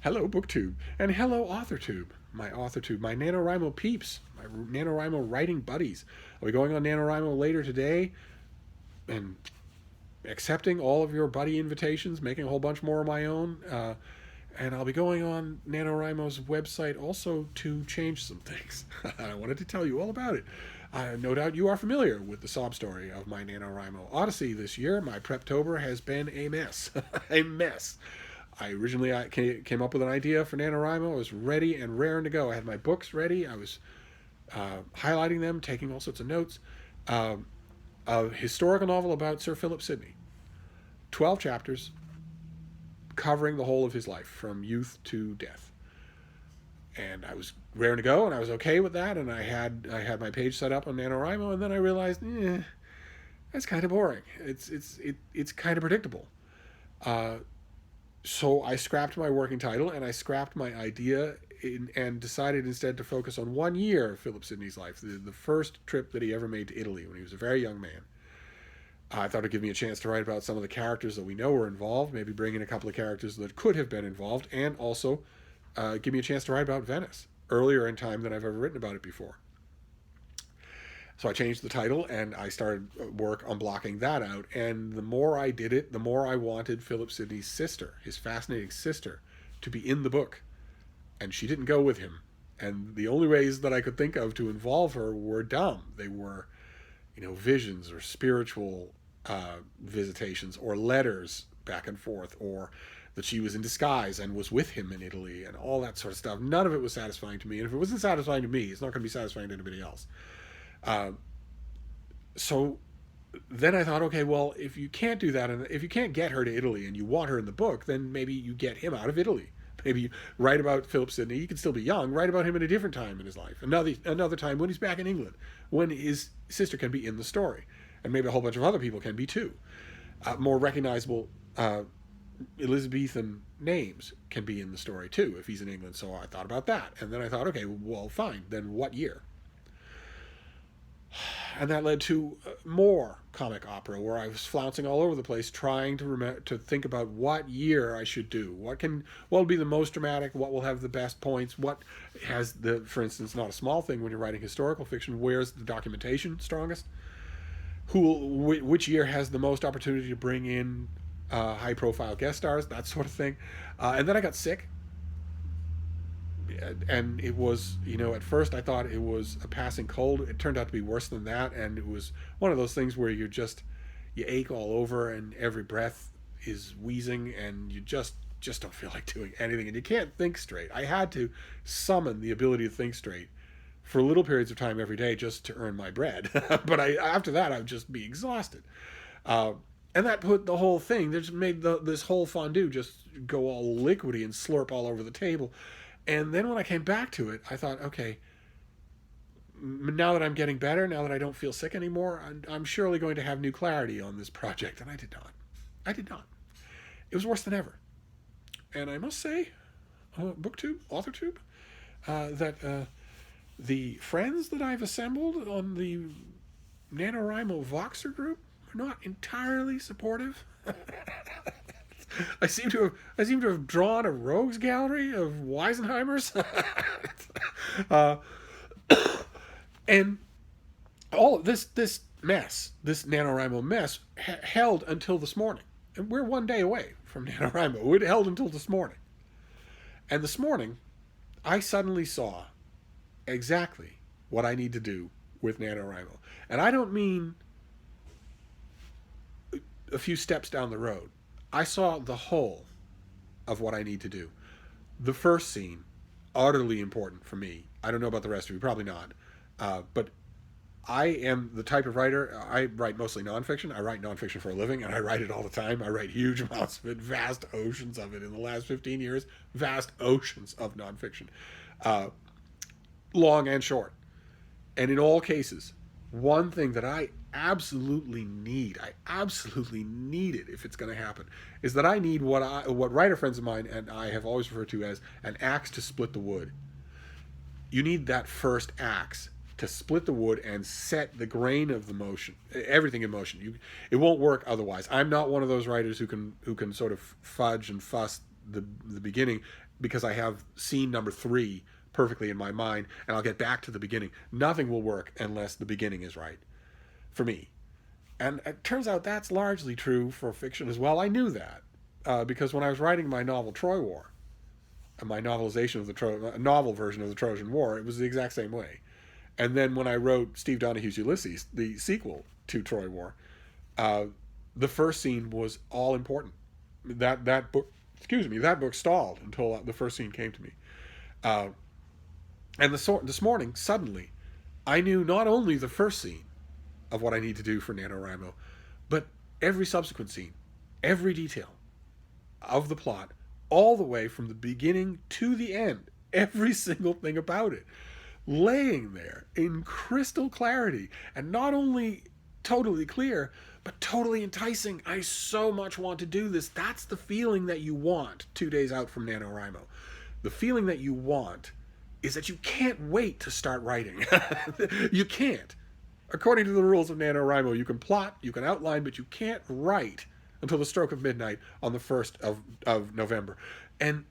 Hello, BookTube, and hello, AuthorTube. My AuthorTube, my NaNoWriMo peeps, my NaNoWriMo writing buddies. I'll be going on NaNoWriMo later today and accepting all of your buddy invitations, making a whole bunch more of my own. And I'll be going on NaNoWriMo's website also to change some things. I wanted to tell you all about it. No doubt you are familiar with the sob story of my NaNoWriMo Odyssey this year. My Preptober has been a mess. A mess. I came up with an idea for NaNoWriMo. I was ready and raring to go. I had my books ready. I was highlighting them, taking all sorts of notes. A historical novel about Sir Philip Sidney. 12 chapters covering the whole of his life, from youth to death. And I was raring to go, and I was okay with that, and I had my page set up on NaNoWriMo, and then I realized, that's kind of boring. It's kind of predictable. So I scrapped my working title, and I scrapped my idea and decided instead to focus on 1 year of Philip Sidney's life, the first trip that he ever made to Italy when he was a very young man. I thought it'd give me a chance to write about some of the characters that we know were involved, maybe bring in a couple of characters that could have been involved, and also give me a chance to write about Venice earlier in time than I've ever written about it before. So I changed the title, and I started work on blocking that out. And the more I did it, the more I wanted Philip Sidney's sister, his fascinating sister, to be in the book. And she didn't go with him. And the only ways that I could think of to involve her were dumb. They were, visions or spiritual visitations, or letters back and forth, or that she was in disguise and was with him in Italy, and all that sort of stuff. None of it was satisfying to me. And if it wasn't satisfying to me, it's not going to be satisfying to anybody else. So then I thought, okay, well, if you can't do that, and if you can't get her to Italy and you want her in the book, then maybe you get him out of Italy. Maybe you write about Philip Sidney. He can still be young. Write about him at a different time in his life. Another time when he's back in England, when his sister can be in the story, and maybe a whole bunch of other people can be too. More recognizable Elizabethan names can be in the story too if he's in England. So I thought about that, and then I thought, okay, well, fine. Then what year? And that led to more comic opera, where I was flouncing all over the place trying to think about what year I should do. What will be the most dramatic? What will have the best points? What has for instance, not a small thing when you're writing historical fiction, where's the documentation strongest? Which year has the most opportunity to bring in high-profile guest stars? That sort of thing. And then I got sick. And it was, at first I thought it was a passing cold. It turned out to be worse than that, and it was one of those things where you ache all over, and every breath is wheezing, and you just don't feel like doing anything, and you can't think straight. I had to summon the ability to think straight for little periods of time every day just to earn my bread. But after that, I would just be exhausted. And that put the whole thing, that just made this whole fondue just go all liquidy and slurp all over the table. And then when I came back to it, I thought, okay, now that I'm getting better, now that I don't feel sick anymore, I'm surely going to have new clarity on this project. And I did not. It was worse than ever. And I must say, BookTube, AuthorTube, that the friends that I've assembled on the NaNoWriMo Voxer group are not entirely supportive. I seem to have drawn a rogues gallery of Weisenheimers. And all of this mess, this NaNoWriMo mess, held until this morning. And we're 1 day away from NaNoWriMo. It held until this morning. And this morning, I suddenly saw exactly what I need to do with NaNoWriMo. And I don't mean a few steps down the road. I saw the whole of what I need to do. The first scene, utterly important for me. I don't know about the rest of you, probably not. But I am the type of writer, I write mostly nonfiction. I write nonfiction for a living, and I write it all the time. I write huge amounts of it, vast oceans of it in the last 15 years, vast oceans of nonfiction. Long and short. And in all cases, one thing that I absolutely need it if it's going to happen, is that I need what writer friends of mine and I have always referred to as an axe to split the wood. You need that first axe to split the wood and set the grain of the motion, everything in motion. It won't work otherwise. I'm not one of those writers who can sort of fudge and fuss the beginning because I have scene number 3 perfectly in my mind, and I'll get back to the beginning. Nothing will work unless the beginning is right, for me. And it turns out that's largely true for fiction as well. I knew that because when I was writing my novel Troy War, my novelization of the novel version of the Trojan War, it was the exact same way. And then when I wrote Steve Donoghue's Ulysses, the sequel to Troy War, the first scene was all important. That book, that book stalled until the first scene came to me. And this morning, suddenly, I knew not only the first scene of what I need to do for NaNoWriMo, but every subsequent scene, every detail of the plot, all the way from the beginning to the end, every single thing about it, laying there in crystal clarity, and not only totally clear, but totally enticing. I so much want to do this. That's the feeling that you want 2 days out from NaNoWriMo. The feeling that you want is that you can't wait to start writing. You can't. According to the rules of NaNoWriMo, you can plot, you can outline, but you can't write until the stroke of midnight on the 1st of November. And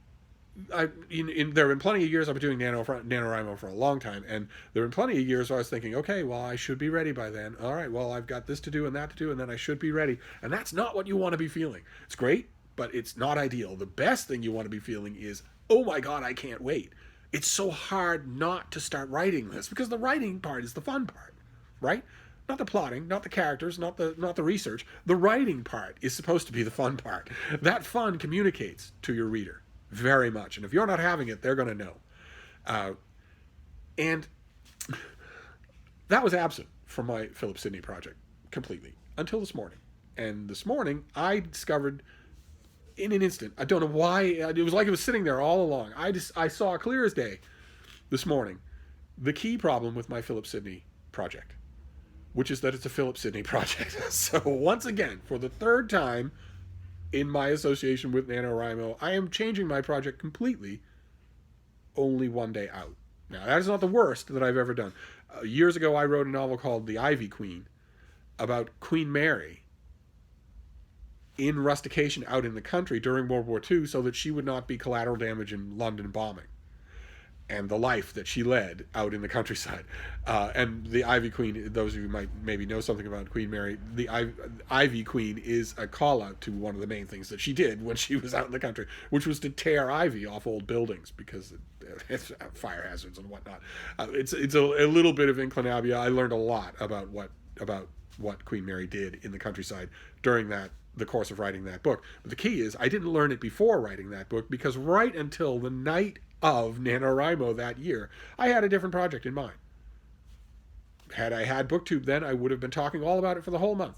there have been plenty of years I've been doing NaNoWriMo for a long time, and there have been plenty of years where I was thinking, okay, well, I should be ready by then. All right, well, I've got this to do and that to do, and then I should be ready. And that's not what you want to be feeling. It's great, but it's not ideal. The best thing you want to be feeling is, oh my God, I can't wait. It's so hard not to start writing this, because the writing part is the fun part, right? Not the plotting, not the characters, not the research. The writing part is supposed to be the fun part. That fun communicates to your reader very much, and if you're not having it, they're going to know. And that was absent from my Philip Sidney project completely until this morning. And this morning, I discovered in an instant, I don't know why, it was like it was sitting there all along. I saw clear as day this morning the key problem with my Philip Sidney project, which is that it's a Philip Sidney project. So once again, for the third time in my association with NaNoWriMo, I am changing my project completely only 1 day out. Now, that is not the worst that I've ever done. Years ago, I wrote a novel called The Ivy Queen about Queen Mary in rustication out in the country during World War II so that she would not be collateral damage in London bombing, and the life that she led out in the countryside. And the Ivy Queen, those of you who might maybe know something about Queen Mary, the Ivy Queen is a call-out to one of the main things that she did when she was out in the country, which was to tear ivy off old buildings because it's fire hazards and whatnot. It's a little bit of inclinabia. I learned a lot about what Queen Mary did in the countryside during the course of writing that book. But the key is, I didn't learn it before writing that book, because right until the night of NaNoWriMo that year, I had a different project in mind. Had I had BookTube then, I would have been talking all about it for the whole month.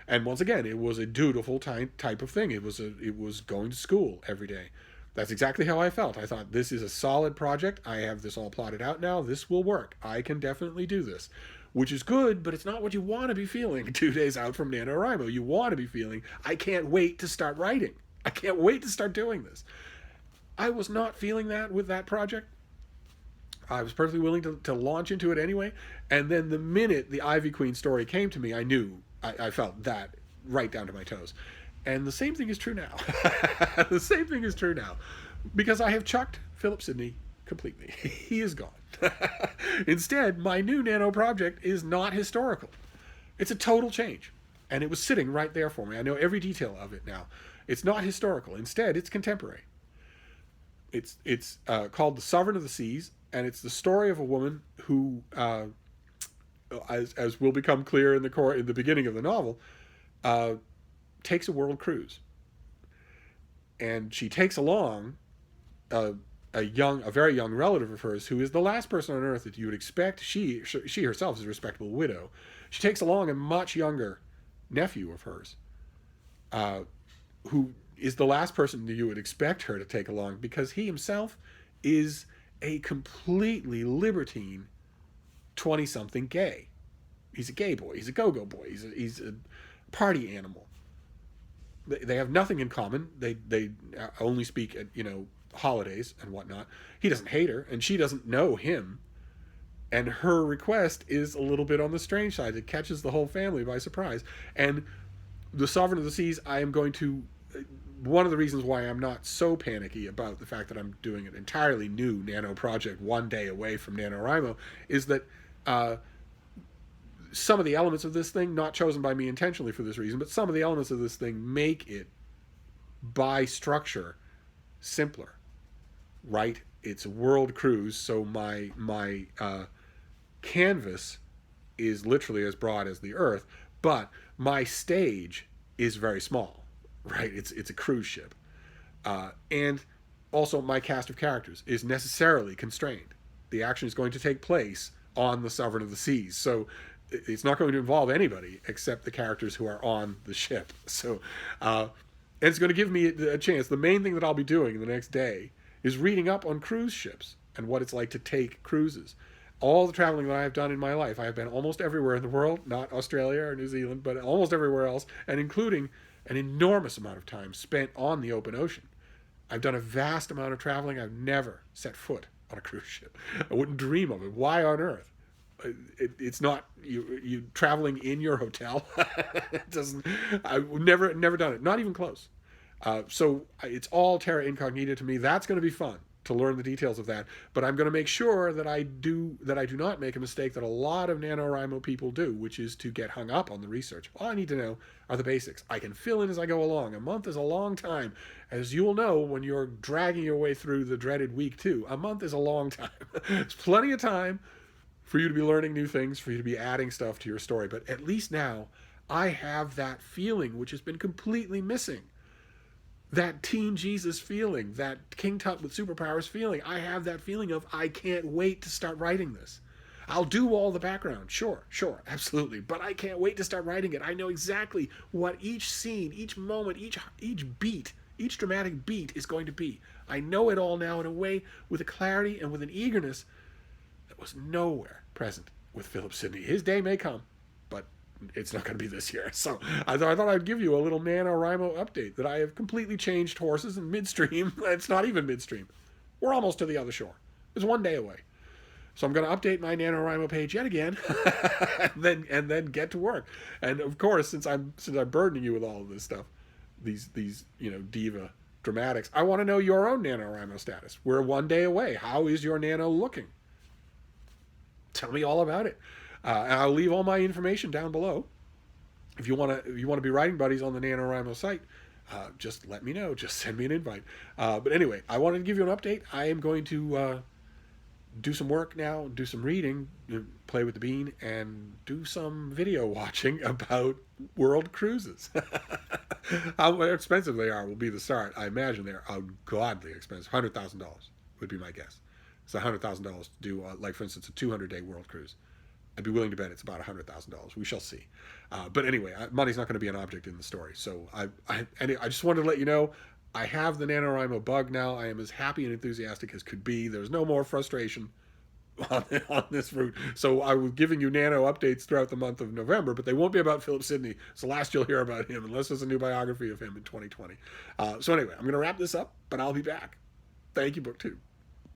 And once again, it was a dutiful type of thing. It was going to school every day. That's exactly how I felt. I thought, this is a solid project. I have this all plotted out now. This will work. I can definitely do this. Which is good, but it's not what you want to be feeling 2 days out from NaNoWriMo. You want to be feeling, I can't wait to start writing. I can't wait to start doing this. I was not feeling that with that project. I was perfectly willing to launch into it anyway. And then the minute the Ivy Queen story came to me, I knew, I felt that right down to my toes. And the same thing is true now. The same thing is true now. Because I have chucked Philip Sidney completely. He is gone. Instead, my new Nano project is not historical. It's a total change. And it was sitting right there for me. I know every detail of it now. It's not historical. Instead, it's contemporary. It's called The Sovereign of the Seas, and it's the story of a woman who, as will become clear in the beginning of the novel, takes a world cruise. And she takes along a very young relative of hers who is the last person on earth that you would expect. She herself is a respectable widow. She takes along a much younger nephew of hers, who is the last person that you would expect her to take along, because he himself is a completely libertine 20-something gay. He's a gay boy. He's a go-go boy. He's a party animal. They have nothing in common. They only speak at holidays and whatnot. He doesn't hate her, and she doesn't know him. And her request is a little bit on the strange side. It catches the whole family by surprise. And The Sovereign of the Seas, I am going to one of the reasons why I'm not so panicky about the fact that I'm doing an entirely new Nano project one day away from NaNoWriMo is that some of the elements of this thing, not chosen by me intentionally for this reason, but some of the elements of this thing make it, by structure, simpler, right? It's a world cruise, so my canvas is literally as broad as the Earth, but my stage is very small, right? It's a cruise ship, and also my cast of characters is necessarily constrained. The action is going to take place on the Sovereign of the Seas, so it's not going to involve anybody except the characters who are on the ship. So, and it's going to give me a chance. The main thing that I'll be doing the next day is reading up on cruise ships and what it's like to take cruises. All the traveling that I have done in my life, I have been almost everywhere in the world, not Australia or New Zealand, but almost everywhere else, and including an enormous amount of time spent on the open ocean. I've done a vast amount of traveling. I've never set foot on a cruise ship. I wouldn't dream of it. Why on earth? It's not you traveling in your hotel. It doesn't. I've never done it. Not even close. So it's all terra incognita to me. That's going to be fun to learn the details of that. But I'm going to make sure that I do not make a mistake that a lot of NaNoWriMo people do, which is to get hung up on the research. All I need to know are the basics. I can fill in as I go along. A month is a long time. As you will know when you're dragging your way through the dreaded week 2, a month is a long time. It's plenty of time for you to be learning new things, for you to be adding stuff to your story. But at least now, I have that feeling, which has been completely missing. That teen Jesus feeling, that King Tut with superpowers feeling. I have that feeling of, I can't wait to start writing this. I'll do all the background, sure, absolutely. But I can't wait to start writing it. I know exactly what each scene, each moment, each beat, each dramatic beat is going to be. I know it all now in a way, with a clarity and with an eagerness that was nowhere present with Philip Sidney. His day may come, but it's not going to be this year. So I thought I'd give you a little NaNoWriMo update that I have completely changed horses in midstream. It's not even midstream. We're almost to the other shore. It's one day away. So I'm going to update my NaNoWriMo page yet again, and then get to work. And of course, since I'm burdening you with all of this stuff, these diva dramatics, I want to know your own NaNoWriMo status. We're one day away. How is your Nano looking? Tell me all about it. And I'll leave all my information down below. If you want to be writing buddies on the NaNoWriMo site, just let me know. Just send me an invite. But anyway, I wanted to give you an update. I am going to do some work now, do some reading, play with the bean, and do some video watching about world cruises. How expensive they are will be the start. I imagine they're ungodly expensive. $100,000 would be my guess. It's $100,000 to do, like for instance, a 200-day world cruise. I'd be willing to bet it's about $100,000. We shall see. But anyway, money's not going to be an object in the story. So I just wanted to let you know, I have the NaNoWriMo bug now. I am as happy and enthusiastic as could be. There's no more frustration on this route. So I was giving you Nano updates throughout the month of November, but they won't be about Philip Sidney. It's the last you'll hear about him, unless there's a new biography of him in 2020. So anyway, I'm going to wrap this up, but I'll be back. Thank you, BookTube.